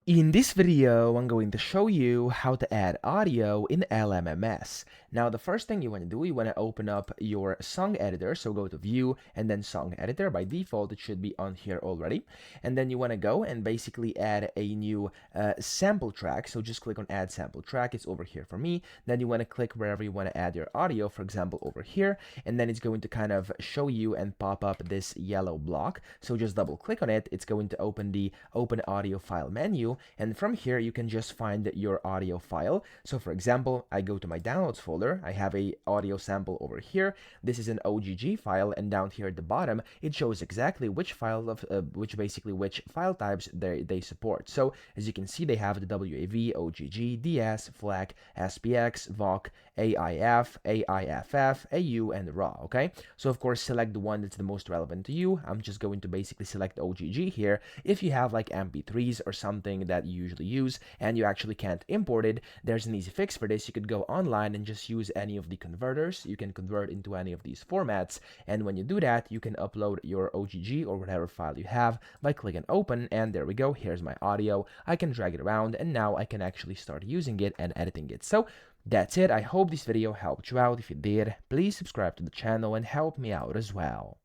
In this video, I'm going to show you how to add audio in LMMS. Now, the first thing you want to do, you want to open up your song editor. So go to View and then Song Editor. By default, it should be on here already. And then you want to go and basically add a new sample track. So just click on Add Sample Track. It's over here for me. Then you want to click wherever you want to add your audio, for example, over here. And then it's going to kind of show you and pop up this yellow block. So just double click on it. It's going to open the Open Audio File menu. And from here, you can just find your audio file. So for example, I go to my downloads folder. I have a audio sample over here. This is an OGG file, and down here at the bottom, it shows exactly which file of which file types they support. So as you can see, they have the WAV, OGG, DS, FLAC, SPX, VOC, AIF, AIFF, AU, and RAW. Okay. So of course, select the one that's the most relevant to you. I'm just going to basically select OGG here. If you have like MP3s or something that you usually use and you actually can't import it, there's an easy fix for this. You could go online and just use any of the converters. You can convert into any of these formats, and when you do that, you can upload your OGG or whatever file you have by clicking open, and there we go. Here's my audio. I can drag it around, and now I can actually start using it and editing it. So that's it. I hope this video helped you out. If it did, please subscribe to the channel and help me out as well.